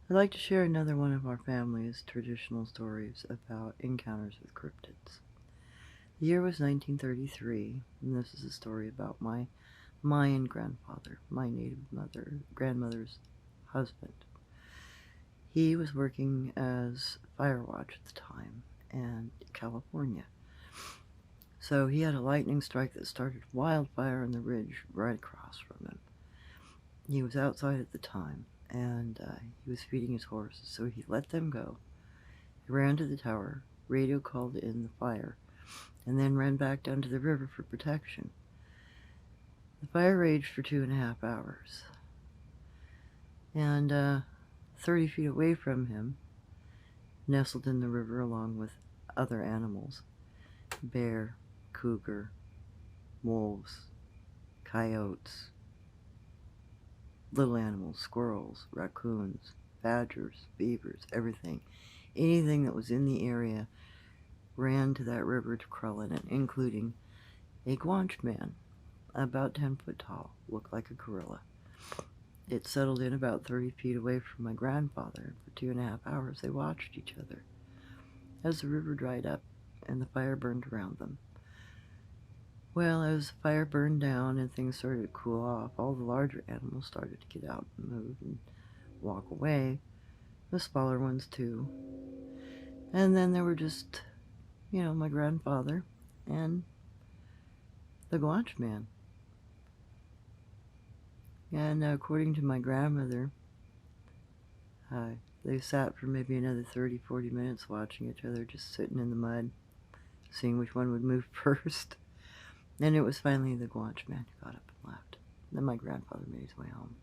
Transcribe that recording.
I'd like to share another one of our family's traditional stories about encounters with cryptids. The year was 1933, and this is a story about my Mayan grandfather, my native grandmother's husband. He was working as fire watch at the time in California. So he had a lightning strike that started wildfire on the ridge right across from him. He was outside at the time, and he was feeding his horses, so he let them go. He ran to the tower, radio called in the fire, and then ran back down to the river for protection. The fire raged for 2.5 hours, and 30 feet away from him, nestled in the river along with other animals, bear, cougar, wolves, coyotes, little animals, squirrels, raccoons, badgers, beavers, everything. Anything that was in the area ran to that river to crawl in it, including a Gwantch man, about 10 foot tall, looked like a gorilla. It settled in about 30 feet away from my grandfather. For 2.5 hours they watched each other as the river dried up and the fire burned around them. Well, as the fire burned down and things started to cool off, all the larger animals started to get out and move and walk away. The smaller ones too. And then there were just, my grandfather and the Gwantch man. And according to my grandmother, they sat for maybe another 30, 40 minutes watching each other, just sitting in the mud, seeing which one would move first. And it was finally the Gwantch man who got up and left. Then my grandfather made his way home.